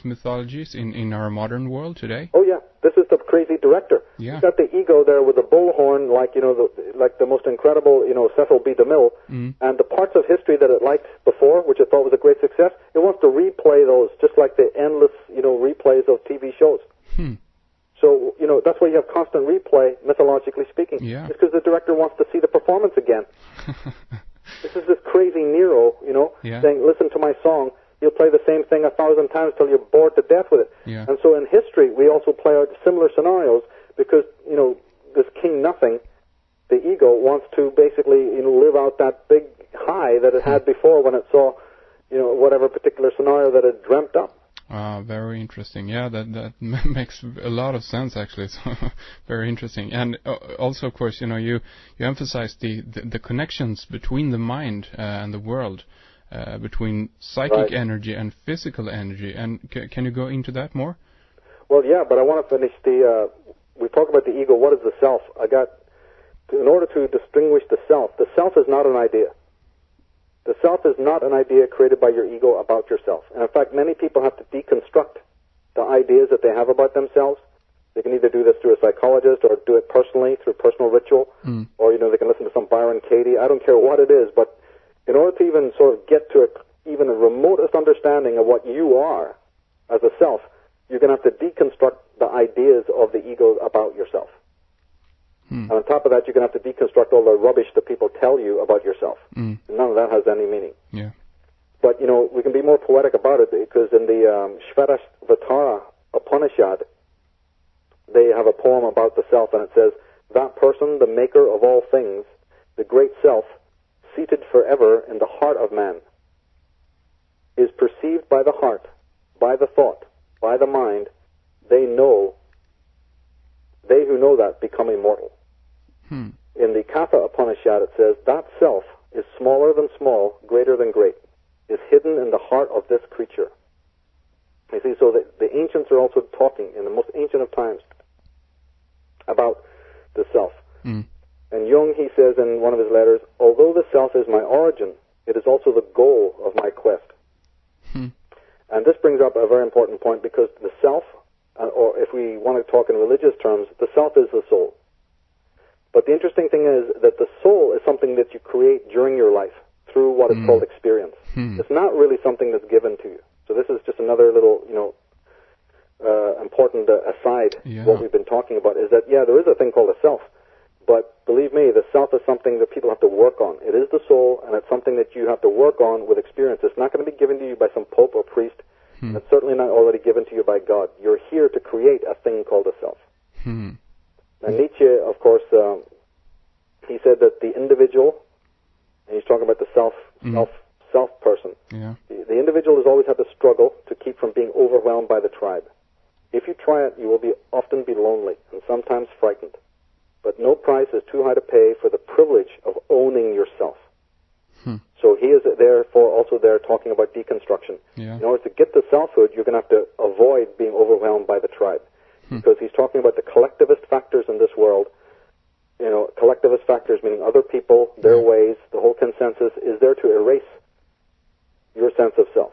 mythologies in our modern world today? Oh yeah, this is the crazy director. Yeah. He's got the ego there with the bullhorn, like the most incredible, Cecil B. DeMille, and the parts of history that it liked before, which it thought was a great success. It wants to replay those, just like the endless, replays of TV shows. So, that's why you have constant replay, mythologically speaking. Yeah. It's because the director wants to see the performance again. This is this crazy Nero, saying, listen to my song. You'll play the same thing 1,000 times till you're bored to death with it. Yeah. And so in history, we also play out similar scenarios because, this King Nothing, the ego, wants to basically, live out that big high that it had before when it saw, whatever particular scenario that it dreamt up. Very interesting. Yeah, that makes a lot of sense, actually. So very interesting. And also, of course, you emphasize the connections between the mind and the world, between psychic energy and physical energy. And can you go into that more? Well, yeah, but I want to finish we talk about the ego. What is the self? In order to distinguish the self is not an idea. The self is not an idea created by your ego about yourself. And in fact, many people have to deconstruct the ideas that they have about themselves. They can either do this through a psychologist or do it personally through personal ritual, or, they can listen to some Byron Katie. I don't care what it is, but in order to even sort of get to even a remotest understanding of what you are as a self, you're going to have to deconstruct the ideas of the ego about yourself. And on top of that, you're going to have to deconstruct all the rubbish that people tell you about yourself. None of that has any meaning. Yeah. But, we can be more poetic about it because in the Shvetashvatara Upanishad, they have a poem about the self, and it says, that person, the maker of all things, the great self, seated forever in the heart of man, is perceived by the heart, by the thought, by the mind. They who know that become immortal. In the Katha Upanishad, it says, that self is smaller than small, greater than great, is hidden in the heart of this creature. You see, so the ancients are also talking, in the most ancient of times, about the self. And Jung, he says in one of his letters, although the self is my origin, it is also the goal of my quest. And this brings up a very important point, because the self, or if we want to talk in religious terms, the self is the soul. But the interesting thing is that the soul is something that you create during your life through what is called experience. It's not really something that's given to you. So this is just another little, important aside. What we've been talking about is that, there is a thing called a self. But believe me, the self is something that people have to work on. It is the soul, and it's something that you have to work on with experience. It's not going to be given to you by some pope or priest. And it's certainly not already given to you by God. You're here to create a thing called a self. And Nietzsche, of course, he said that the individual, and he's talking about the self person. The individual has always had to struggle to keep from being overwhelmed by the tribe. If you try it, you will often be lonely and sometimes frightened. But no price is too high to pay for the privilege of owning yourself. So he is therefore also there talking about deconstruction. In order to get to selfhood, you're going to have to avoid being overwhelmed by the tribe. Because he's talking about the collectivist factors in this world. Collectivist factors meaning other people, their ways, the whole consensus is there to erase your sense of self.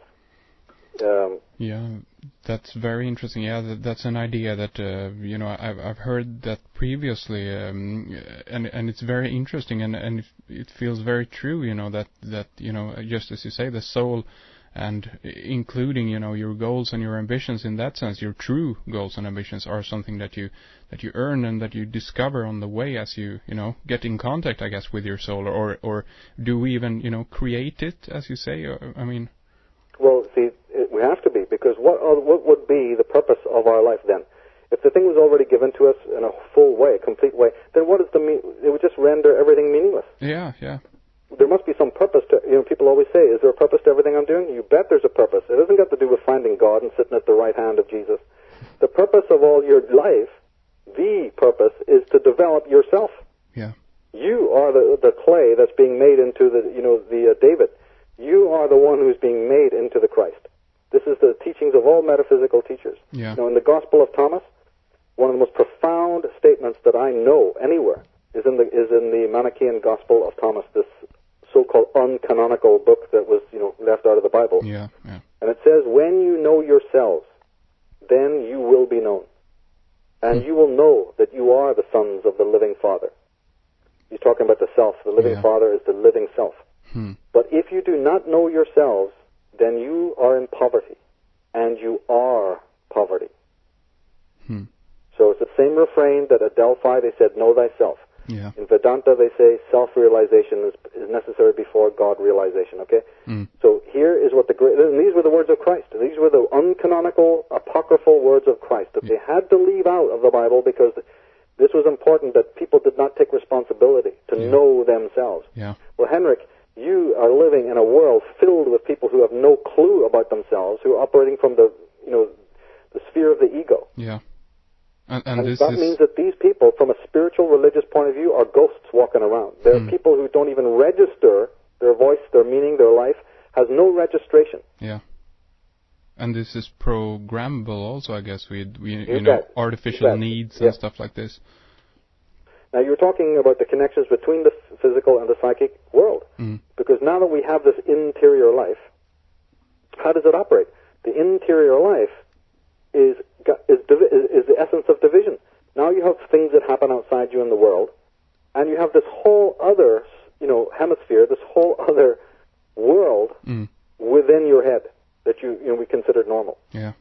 That's very interesting. That's an idea that I've heard that previously, and it's very interesting, and it feels very true. That just as you say, the soul, and including your goals and your ambitions in that sense, your true goals and ambitions are something that you earn and that you discover on the way as you get in contact, I guess, with your soul, or do we even create it, as you say? Well, see, we have to be, because what would be the purpose of our life then? If the thing was already given to us in a full way, a complete way, then what is it would just render everything meaningless. There must be some purpose to, people always say, is there a purpose to everything I'm doing? You bet there's a purpose. It doesn't got to do with finding God and sitting at the right hand of Jesus. The purpose of all your life, the purpose, is to develop yourself. You are the clay that's being made into the David. You are the one who's being made into the Christ. This is the teachings of all metaphysical teachers. In the Gospel of Thomas, one of the most profound statements that I know anywhere is in the Manichaean Gospel of Thomas, this so-called uncanonical book that was left out of the Bible. And it says, when you know yourselves, then you will be known. And you will know that you are the sons of the living Father. He's talking about the self. The living Father is the living self. But if you do not know yourselves, then you are in poverty, and you are poverty. So it's the same refrain that at Delphi they said, know thyself. In Vedanta they say self-realization is necessary before God-realization, okay? So here is what and these were the words of Christ. These were the uncanonical, apocryphal words of Christ that they had to leave out of the Bible because this was important, that people did not take responsibility to know themselves. Well, Henrik, you are living in a world filled with people who have no clue about themselves, who are operating from the sphere of the ego. And that means that these people, from a spiritual, religious point of view, are ghosts walking around. There are people who don't even register their voice, their meaning, their life, has no registration. And this is programmable also, I guess, with artificial needs and stuff like this. Now, you were talking about the connections between the physical and the psychic world. Because now that we have this interior life, how does it operate? The interior life is the essence of division. Now you have things that happen outside you in the world, and you have this whole other, hemisphere, this whole other world within your head that we consider normal. And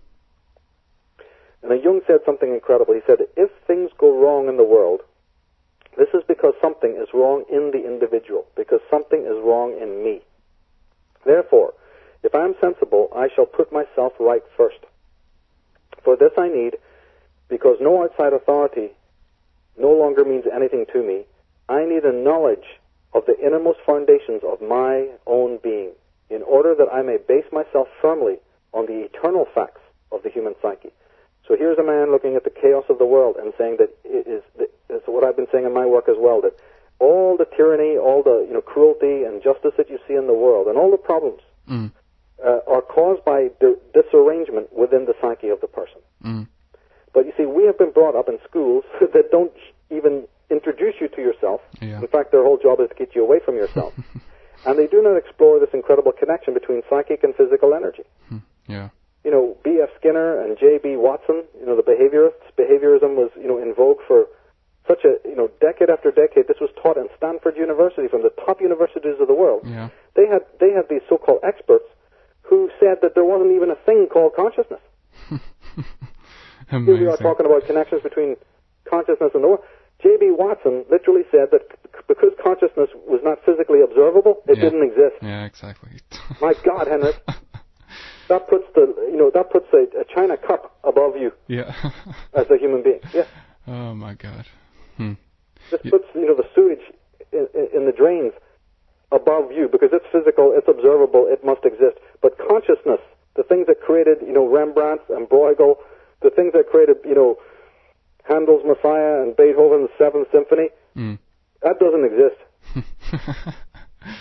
Jung said something incredible. He said, if things go wrong in the world, this is because something is wrong in the individual, because something is wrong in me. Therefore, if I am sensible, I shall put myself right first. For this I need, because no outside authority no longer means anything to me, I need a knowledge of the innermost foundations of my own being, in order that I may base myself firmly on the eternal facts of the human psyche. So here's a man looking at the chaos of the world and saying that it's what I've been saying in my work as well, that all the tyranny, all the cruelty and injustice that you see in the world, and all the problems are caused by disarrangement within the psyche of the person. But you see, we have been brought up in schools that don't even introduce you to yourself. In fact, their whole job is to get you away from yourself. And they do not explore this incredible connection between psychic and physical energy. B.F. Skinner and J.B. Watson, the behaviorists. Behaviorism was, in vogue for such a, decade after decade. This was taught in Stanford University, from the top universities of the world. They had these so-called experts who said that there wasn't even a thing called consciousness. Here we are talking about connections between consciousness and the world. J.B. Watson literally said that because consciousness was not physically observable, it didn't exist. Exactly. My God, Henrik, that puts a china cup above you as a human being. Oh my God. This puts the sewage in the drains above you, because it's physical, it's observable, it must exist. But consciousness, the things that created, Rembrandt and Bruegel, the things that created, Handel's Messiah and Beethoven's Seventh Symphony, that doesn't exist.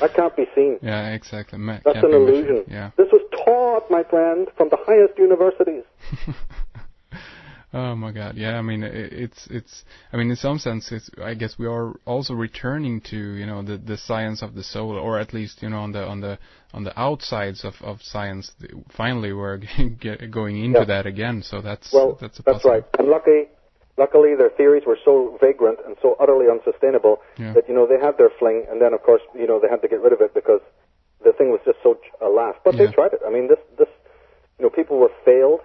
That can't be seen. Exactly. That's an illusion. This was taught, my friend, from the highest universities. Oh my God! I mean, it's. I mean, in some sense, I guess we are also returning to the science of the soul, or at least on the outsides of science. Finally, we're going into that again. So that's right. And luckily, their theories were so vagrant and so utterly unsustainable that they had their fling, and then of course they had to get rid of it because the thing was just so a laugh. But they tried it. I mean, this people were failed.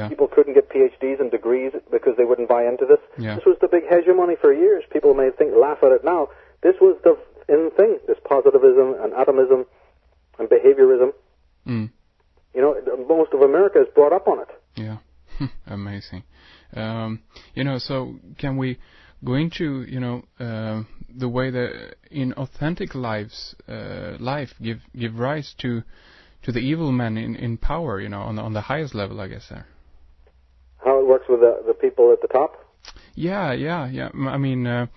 People couldn't get PhDs and degrees because they wouldn't buy into this. This was the big hegemony for years. People may laugh at it now. This was the in thing, this positivism and atomism and behaviorism. Most of America is brought up on it. Amazing. So can we go into, the way that in authentic life give rise to the evil men in power, on the highest level, I guess, there. How it works with the people at the top? Yeah. I mean,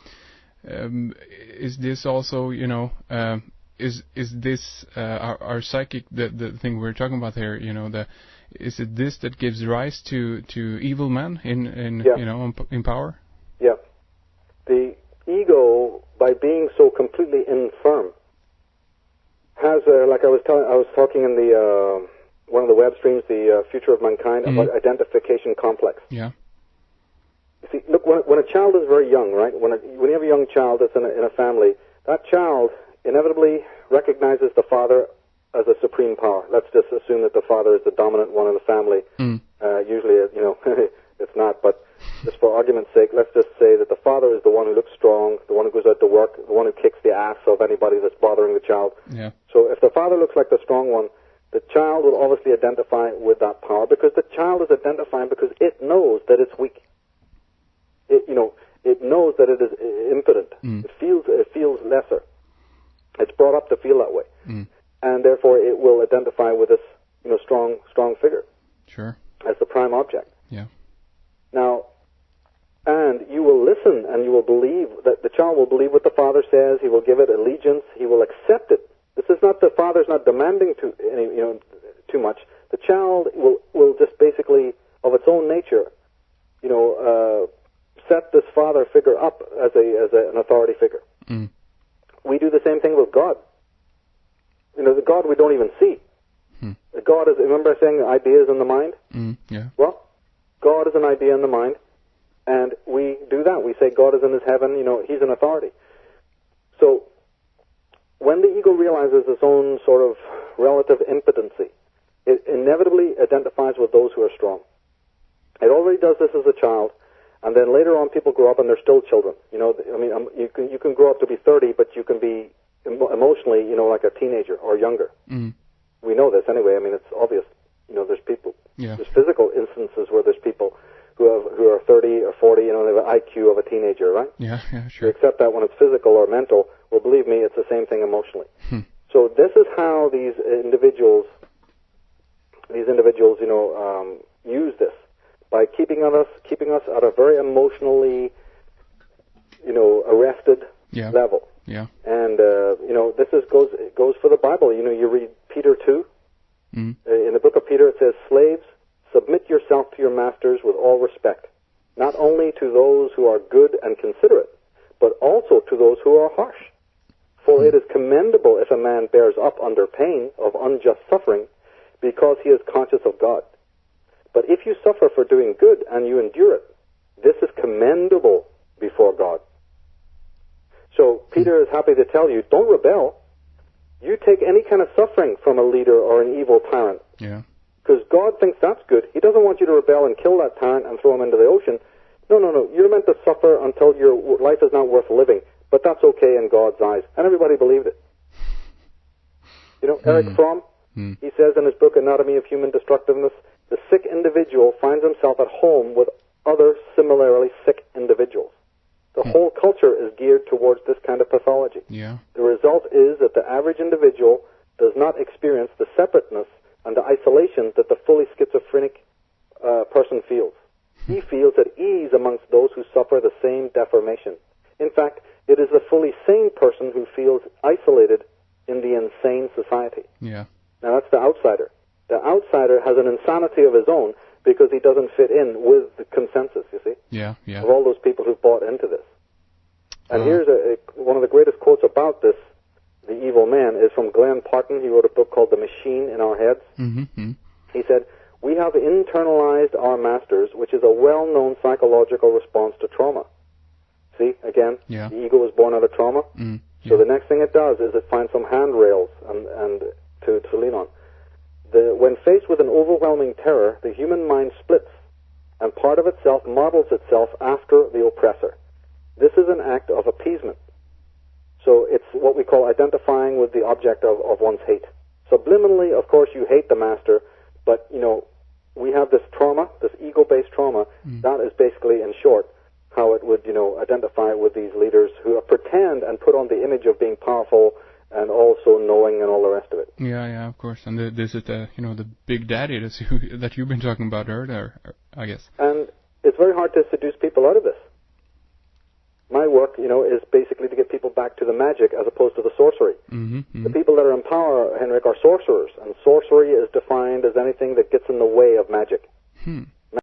is this also, is this our psychic, the thing we're talking about here, is it this that gives rise to evil men in power? Yeah. The ego, by being so completely infirm, has like I was talking in the one of the web streams, the Future of Mankind, about identification complex. Yeah. You see, look, when a child is very young, right? When you have a young child that's in a family, that child inevitably recognizes the father as a supreme power. Let's just assume that the father is the dominant one in the family. Usually, it's not, but just for argument's sake, let's just say that the father is the one who looks strong, the one who goes out to work, the one who kicks the ass of anybody that's bothering the child. Yeah. So if the father looks like the strong one, the child will obviously identify with that power, because the child is identifying because it knows that it's weak. It knows that it is impotent. It feels lesser. It's brought up to feel that way. And therefore it will identify with this, strong figure. Sure. As the prime object. Yeah. Now, and you will listen and you will believe that the child will believe what the father says. He will give it allegiance. He will accept it. This is not, the father's not demanding too much. The child will just basically, of its own nature, set this father figure up as an authority figure. We do the same thing with God. The God we don't even see. The God is, remember saying ideas in the mind? Yeah. Well, God is an idea in the mind, and we do that. We say God is in his heaven, he's an authority. So, when the ego realizes its own sort of relative impotency, it inevitably identifies with those who are strong. It already does this as a child, and then later on people grow up and they're still children. You can grow up to be 30, but you can be emotionally, like a teenager or younger. We know this anyway. It's obvious. There's people. Yeah. There's physical instances where there's people who are 30 or 40. They have an IQ of a teenager, right? Yeah, sure. You accept that when it's physical or mental. Well, believe me, it's the same thing emotionally. So this is how these individuals, use this by keeping us at a very emotionally, arrested level. Yeah. And this goes for the Bible. You read Peter 2. In the book of Peter, it says, "Slaves, submit yourself to your masters with all respect, not only to those who are good and considerate, but also to those who are harsh. For it is commendable if a man bears up under pain of unjust suffering, because he is conscious of God. But if you suffer for doing good and you endure it, this is commendable before God." So Peter is happy to tell you, don't rebel. You take any kind of suffering from a leader or an evil tyrant. Yeah. Because God thinks that's good. He doesn't want you to rebel and kill that tyrant and throw him into the ocean. No. You're meant to suffer until your life is not worth living. But that's okay in God's eyes. And everybody believed it. Eric Fromm, he says in his book, Anatomy of Human Destructiveness, the sick individual finds himself at home with other similarly sick individuals. The whole culture is geared towards this kind of pathology. Yeah. The result is that the average individual does not experience the separateness and the isolation that the fully schizophrenic person feels. He feels at ease amongst those who suffer the same deformation. In fact, it is the fully sane person who feels isolated in the insane society. Yeah. Now that's the outsider. The outsider has an insanity of his own because he doesn't fit in with the consensus, you see? Yeah. Of all those people who've bought into this. And here's one of the greatest quotes about this, the evil man, is from Glenn Parton. He wrote a book called The Machine in Our Heads. He said, "We have internalized our masters, which is a well-known psychological response to trauma." See, again, the ego was born out of trauma. So the next thing it does is it finds some handrails and to lean on. When faced with an overwhelming terror, the human mind splits, and part of itself models itself after the oppressor. This is an act of appeasement. So it's what we call identifying with the object of one's hate. Subliminally, of course, you hate the master, but, we have this trauma, this ego-based trauma, that is basically, in short, how it would, identify with these leaders who pretend and put on the image of being powerful and also knowing and all the rest of it. Yeah, of course. And this is the big daddy that you've been talking about earlier, I guess. And it's very hard to seduce people out of this. My work, is basically to get people back to the magic as opposed to the sorcery. The people that are in power, Henrik, are sorcerers, and sorcery is defined as anything that gets in the way of magic.